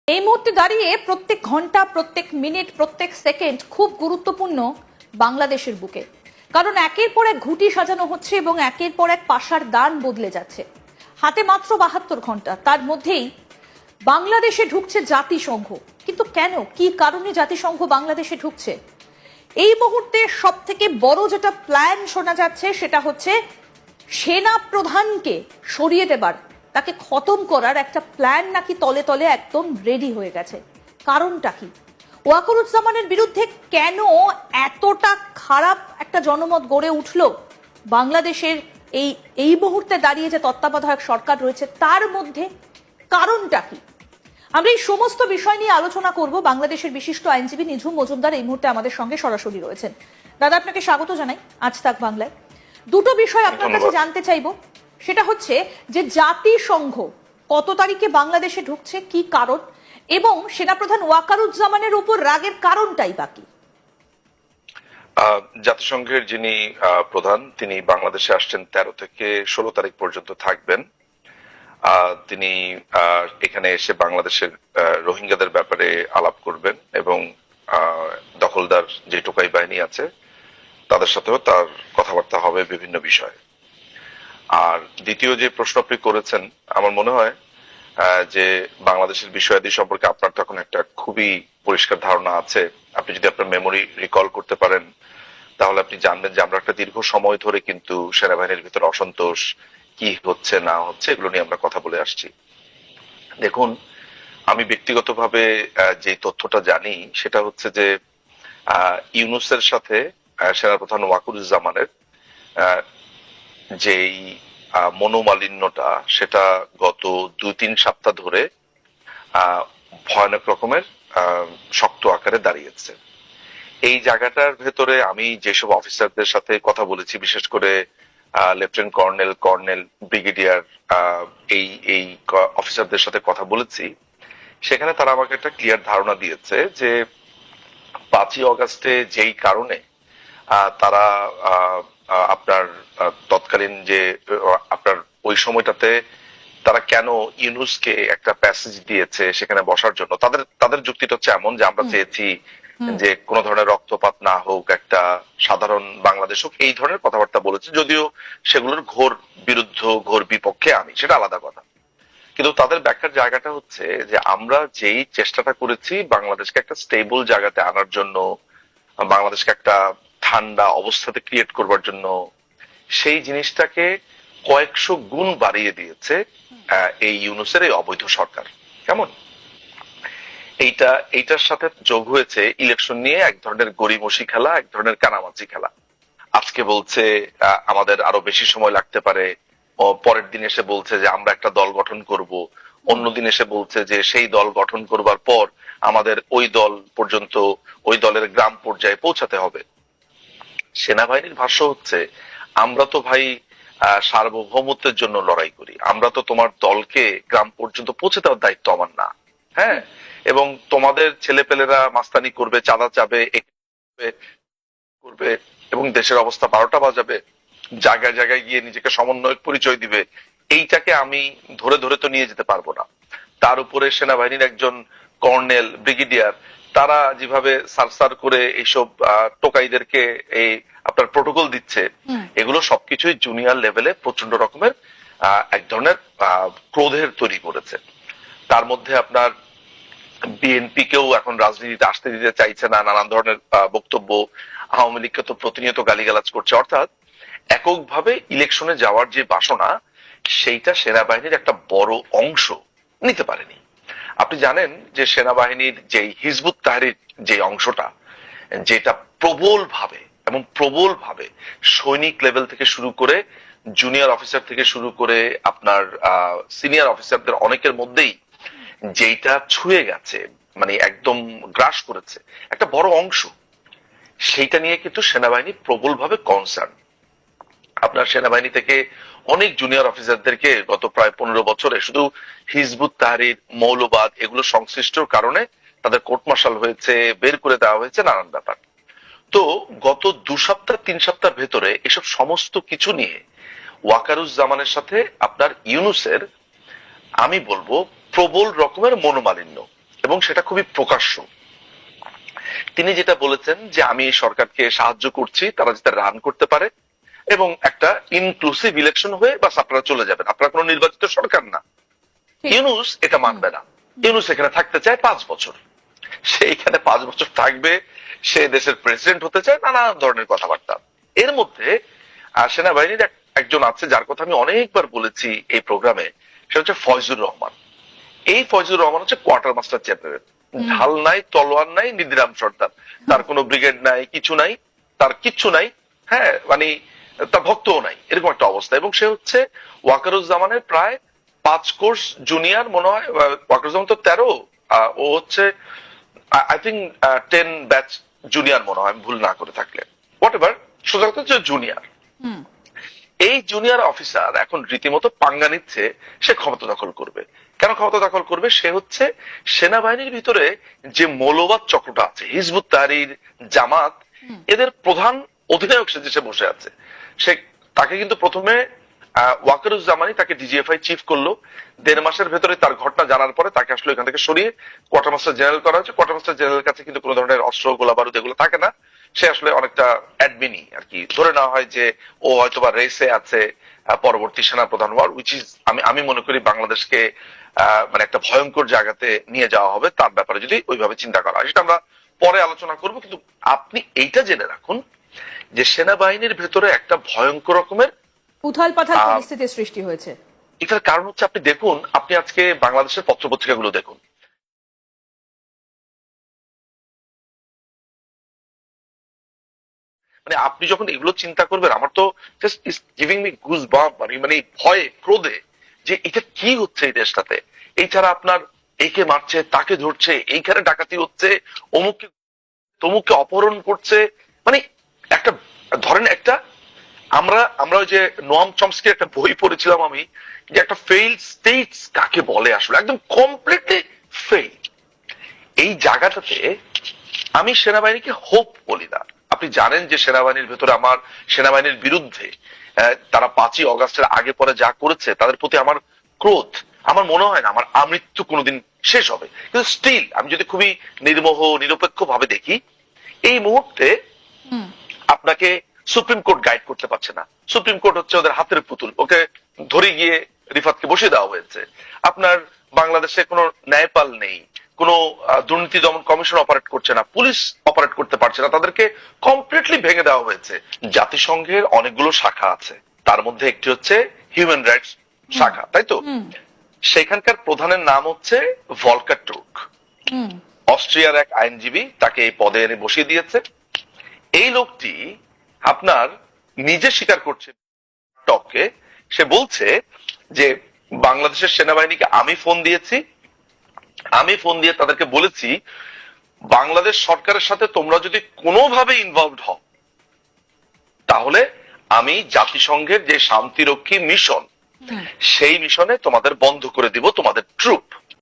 এই মুহূর্তে দাঁড়িয়ে প্রত্যেক ঘন্টা, প্রত্যেক মিনিট, প্রত্যেক সেকেন্ড খুব গুরুত্বপূর্ণ বাংলাদেশের বুকে। কারণ একের পর এক ঘুঁটি সাজানো হচ্ছে এবং একের পর এক পাশার দান বদলে যাচ্ছে। হাতে মাত্র 72 ঘন্টা, তার মধ্যেই বাংলাদেশে ঢুকছে জাতিসংঘ। কিন্তু কেন, কি কারণে জাতিসংঘ বাংলাদেশে ঢুকছে? এই মুহূর্তে সব থেকে বড় যেটা প্ল্যান শোনা যাচ্ছে সেটা হচ্ছে সেনা প্রধানকে সরিয়ে দেবার, তাকে খতম করার একটা প্ল্যান নাকি তলে তলে একদম রেডি হয়ে গেছে। কারণটা কি? ওয়াকারুজ্জামানের বিরুদ্ধে কেন এতটা খারাপ একটা জনমত গড়ে উঠলো বাংলাদেশের এই মুহূর্তে দাঁড়িয়ে যে তত্ত্বাবধায়ক সরকার রয়েছে তার মধ্যে? কারণটা কি? আমরা এই সমস্ত বিষয় নিয়ে আলোচনা করব। বাংলাদেশের বিশিষ্ট আইনজীবী নিঝুম মজুমদার এই মুহূর্তে আমাদের সঙ্গে সরাসরি রয়েছেন। দাদা, আপনাকে স্বাগত জানাই আজ তাক বাংলায়। দুটো বিষয় আপনার কাছে জানতে চাইবো, সেটা হচ্ছে যে জাতিসংঘ কত তারিখে বাংলাদেশে ঢুকছে, কি কারণ, এবং সেনাপ্রধান ওয়াকারুজ্জামানের উপর রাগের কারণটাই বাকি। জাতিসংঘের যিনি প্রধান, তিনি বাংলাদেশে আসছেন 13 থেকে 16 তারিখ পর্যন্ত থাকবেন। তিনি এখানে এসে বাংলাদেশের রোহিঙ্গাদের ব্যাপারে আলাপ করবেন এবং দখলদার যে টোকাই বাহিনী আছে তাদের সাথেও তার কথাবার্তা হবে বিভিন্ন বিষয়ে। আর দ্বিতীয় যে প্রশ্ন আপনি করেছেন, আমার মনে হয় যে বাংলাদেশের বিষয়াদি সম্পর্কে আপনার তখন একটা খুবই পরিষ্কার ধারণা আছে। আপনি যদি আপনার মেমোরি রিকল করতে পারেন তাহলে আপনি জানবেন যে আমরা একটা দীর্ঘ সময় ধরে কিন্তু সেনাবাহিনীর ভিতরে অসন্তোষ, কি হচ্ছে না হচ্ছে, এগুলো নিয়ে আমরা কথা বলে আসছি। দেখুন, আমি ব্যক্তিগতভাবে যে তথ্যটা জানি সেটা হচ্ছে যে ইউনূসের সাথে সেনাপ্রধান ওয়াকারুজ্জামানের যেই মনোমালিন্যটা, সেটা গত 2-3 সপ্তাহ ধরে ভয়ানক রকমের শক্ত আকারে দাঁড়িয়েছে। এই জায়গাটার ভেতরে আমি যেসব অফিসারদের সাথে কথা বলেছি, বিশেষ করে লেফটেন্যান্ট কর্নেল, কর্নেল, ব্রিগেডিয়ার, এই অফিসারদের সাথে কথা বলেছি, সেখানে তারা আমাকে একটা ক্লিয়ার ধারণা দিয়েছে যে 5ই অগাস্টে যেই কারণে তারা আপনার তৎকালীন যে আপনার ওই সময়টাতে তারা কেন ইউনূসকে একটা প্যাসেজ দিয়েছে সেখানে বসার জন্য, তাদের যুক্তিটা হচ্ছে এমন যে আমরা চেয়েছি যে কোন ধরনের রক্তপাত না হোক, একটা সাধারণ বাংলাদেশ হোক, এই ধরনের কথাবার্তা বলেছে। যদিও সেগুলোর ঘোর বিরুদ্ধ, ঘোর বিপক্ষে আমি, সেটা আলাদা কথা। কিন্তু তাদের ব্যাখ্যার জায়গাটা হচ্ছে যে আমরা যেই চেষ্টাটা করেছি বাংলাদেশকে একটা স্টেবল জায়গাতে আনার জন্য, বাংলাদেশকে একটা ঠান্ডা অবস্থাতে ক্রিয়েট করবার জন্য, সেই জিনিসটাকে কয়েকশো গুণ বাড়িয়ে দিয়েছে এই ইউনূসের এই অবৈধ সরকার। কেমন? এইটার সাথে যোগ হয়েছে ইলেকশন নিয়ে এক ধরনের গড়িমসি খেলা, এক ধরনের কানামাছি খেলা। আজকে বলছে আমাদের আরো বেশি সময় লাগতে পারে, পরের দিন এসে বলছে যে আমরা একটা দল গঠন করব, অন্যদিন এসে বলছে যে সেই দল গঠন করবার পর আমাদের ওই দল পর্যন্ত, ওই দলের গ্রাম পর্যায়ে পৌঁছাতে হবে। সেনাবাহিনীর ভাষ্য হচ্ছে আমরা তো ভাই সার্বভৌমত্বের জন্য লড়াই করি, আমরা তো তোমার দলকে গ্রাম পর্যন্ত পৌঁছে দেওয়ার দায়িত্ব আমার না। হ্যাঁ, এবং তোমাদের ছেলেপেলেরা মাস্তানি করবে, চাঁদা চাবে, করবে এবং দেশের অবস্থা 12টা বাজাবে, জায়গায় জায়গায় গিয়ে নিজেকে সমন্বয়ক পরিচয় দিবে। এইটাকে আমি ধরে ধরে তো নিয়ে যেতে পারবো না। তার উপরে সেনাবাহিনীর একজন কর্নেল, ব্রিগেডিয়ার, তারা যেভাবে সারসার করে এইসব টোকাইদেরকে এই আপনার প্রোটোকল দিচ্ছে, এগুলো সবকিছুই জুনিয়র লেভেলে প্রচন্ড রকমের এক ধরনের ক্রোধের তৈরি করেছে। তার মধ্যে আপনার বিএনপি কেও এখন রাজনীতিতে আসতে দিতে চাইছে না, নানান ধরনের বক্তব্য। আওয়ামী লীগকে তো প্রতিনিয়ত গালিগালাজ করছে। অর্থাৎ এককভাবে ইলেকশনে যাওয়ার যে বাসনা, সেইটা সেনাবাহিনীর একটা বড় অংশ নিতে পারেনি। আপনি জানেন যে সেনাবাহিনীর যে হিজবুত তাহরির যে অংশটা, যেটা প্রবলভাবে সৈনিক লেভেল থেকে শুরু করে জুনিয়র অফিসার থেকে শুরু করে আপনার সিনিয়র অফিসারদের অনেকের মধ্যেই যেটা ছুঁয়ে গেছে, মানে একদম গ্রাস করেছে একটা বড় অংশ, সেইটা নিয়ে কিন্তু সেনাবাহিনী প্রবলভাবে কনসার্ন। আপনার সেনাবাহিনী থেকে অনেক জুনিয়র অফিসারদেরকে গত প্রায় 15 বছরে শুধু হিজবুত তাহরির, মৌলবাদ, এগুলো সংশ্লিষ্ট কারণে তাদের কোর্ট মার্শাল হয়েছে, বের করে দেওয়া হয়েছে, নানান ব্যাপার। তো গত 2 সপ্তাহ 3 সপ্তাহের ভেতরে এসব সমস্ত কিছু নিয়ে ওয়াকারুজ্জামানের সাথে আপনার ইউনূসের, আমি বলবো, প্রবল রকমের মনোমালিন্য। এবং সেটা খুবই প্রকাশ্য। তিনি যেটা বলেছেন যে আমি এই সরকারকে সাহায্য করছি তারা যাতে রান করতে পারে এবং একটা ইনক্লুসিভ ইলেকশন হয়ে বাস আপনারা চলে যাবেন, আপনারা কোনো নির্বাচিত সরকার না। ইউনূস এটা মানবে না। ইউনূস এখানে থাকতে চায় 5 বছর, সে এখানে 5 বছর থাকবে, সে দেশের প্রেসিডেন্ট হতে চায়, নানা ধরনের কথাবার্তা। এর মধ্যে সেনাবাহিনীর একজন আছে যার কথা আমি অনেকবার বলেছি এই প্রোগ্রামে, সেটা হচ্ছে ফয়জুর রহমান। এই ফয়জুর রহমান হচ্ছে কোয়ার্টার মাস্টার জেনারেল, ঢাল নাই, তলোয়ার নাই, নিধিরাম সর্দার, তার কোনো ব্রিগেড নাই, কিছু নাই, তার কিচ্ছু নাই, হ্যাঁ মানে তার ভক্তও নাই, এরকম একটা অবস্থা। এবং সে হচ্ছে ওয়াকারুজ্জামানের প্রায় 5 কোর্স জুনিয়র মনে হয়। ওয়াকারুজ্জামান তো 13, ও হচ্ছে আই থিঙ্ক 10 ব্যাচ জুনিয়র মনে হয়, আমি ভুল না করে থাকলে। হোয়াট এভার, সোজা কথা হচ্ছে জুনিয়র। এই জুনিয়র অফিসার এখন রীতিমতো পাঙ্গা নিচ্ছে সে ক্ষমতা দখল করবে। কেন ক্ষমতা দখল করবে? সে হচ্ছে সেনাবাহিনীর ভিতরে যে মৌলবাদ চক্রটা আছে, হিজবুত তাহরির, জামাত, এদের প্রধান অধিনায়ক সে বসে আছে। সে তাকে কিন্তু প্রথমে ওয়াকারুজ্জামানই তাকে ডিজিএফআই চিফ করলো। 1.5 মাসের ভেতরে তার ঘটনা জানার পরে তাকে আসলে এখান থেকে সরিয়ে কোয়ার্টার মাস্টার জেনারেল করা হয়েছে। কোয়ার্টার মাস্টার জেনারেলের কাছে কিন্তু কোনো ধরনের অস্ত্র, গোলা বারুদ এগুলো থাকে না। সে আসলে অনেকটা অ্যাডমিনই আর কি, ধরে নেওয়া হয় যে ও হয়তোবা রেসে আছে পরবর্তী সেনা প্রধান হওয়ার, উইচ ইজ আমি মনে করি বাংলাদেশকে মানে একটা ভয়ঙ্কর জায়গাতে নিয়ে যাওয়া হবে তার ব্যাপারে যদি ওইভাবে চিন্তা করা হয়। সেটা আমরা পরে আলোচনা করব। কিন্তু আপনি এইটা জেনে রাখুন যে সেনাবাহিনীর ভেতরে একটা ভয়ঙ্কর রকমের উথাল পাথাল পরিস্থিতির সৃষ্টি হয়েছে। এটার কারণ হচ্ছে, আপনি দেখুন, আপনি আজকে বাংলাদেশের পত্রপত্রিকাগুলো দেখুন, মানে আপনি যখন এগুলো চিন্তা করবেন, আমার তো just is giving me goose bump, মানে ভয়ে ক্রোধে যে এটা কি হচ্ছে এই দেশটাতে। এই ছাড়া আপনার একে মারছে, তাকে ধরছে, এইখানে ডাকাতি হচ্ছে, অমুককে তমুককে অপহরণ করছে, মানে একটা ধরেন একটা আমরা ওই যে নোয়াম চমস্কির একটা বই পড়েছিলাম আমি, যে একটা ফেইল্ড স্টেটস কাকে বলে, আসলে একদম কমপ্লিটলি ফেইল। এই জায়গাটাতে আমি সেনাবাহিনীকে হোপ বলি না। আপনি জানেন যে সেনাবাহিনীর ভেতরে আমার সেনাবাহিনীর বিরুদ্ধে তারা 5ই অগাস্টের আগে পরে যা করেছে তাদের প্রতি আমার ক্রোধ, আমার মনে হয় না আমার আমৃত্যু কোনোদিন শেষ হবে। কিন্তু স্টিল আমি যদি খুবই নির্মোহ নিরপেক্ষ ভাবে দেখি, এই মুহূর্তে আপনাকে সুপ্রিম কোর্ট গাইড করতে পারছে না। সুপ্রিম কোর্ট হচ্ছে ওদের হাতের পুতুল, ওকে ধরে গিয়ে রিফাতকে বসিয়ে দেওয়া হয়েছে। আপনার বাংলাদেশে কোনো ন্যায়পাল নেই, কোনো দুর্নীতি দমন কমিশন অপারেট করছে না, পুলিশ অপারেট করতে পারছে না, তাদেরকে কমপ্লিটলি ভেঙে দেওয়া হয়েছে। জাতিসংঘের অনেকগুলো শাখা আছে, তার মধ্যে একটি হচ্ছে হিউম্যান রাইটস শাখা, তাই তো? সেখানকার প্রধানের নাম হচ্ছে ভলকার টুর্ক, অস্ট্রিয়ার এক আইনজীবী তাকে এই পদে এনে বসিয়ে দিয়েছে। এই লোকটি আপনার নিজে স্বীকার করছে টককে, সে বলছে যে বাংলাদেশের সেনাবাহিনীকে আমি ফোন দিয়ে তাদেরকে বলেছি বাংলাদেশ সরকারের সাথে তোমরা যদি কোনোভাবে ইনভলভড হও তাহলে আমি জাতিসংঘের যে শান্তিরক্ষী মিশন সেই মিশনে তোমাদের বন্ধ করে দিব তোমাদের ট্রুপ।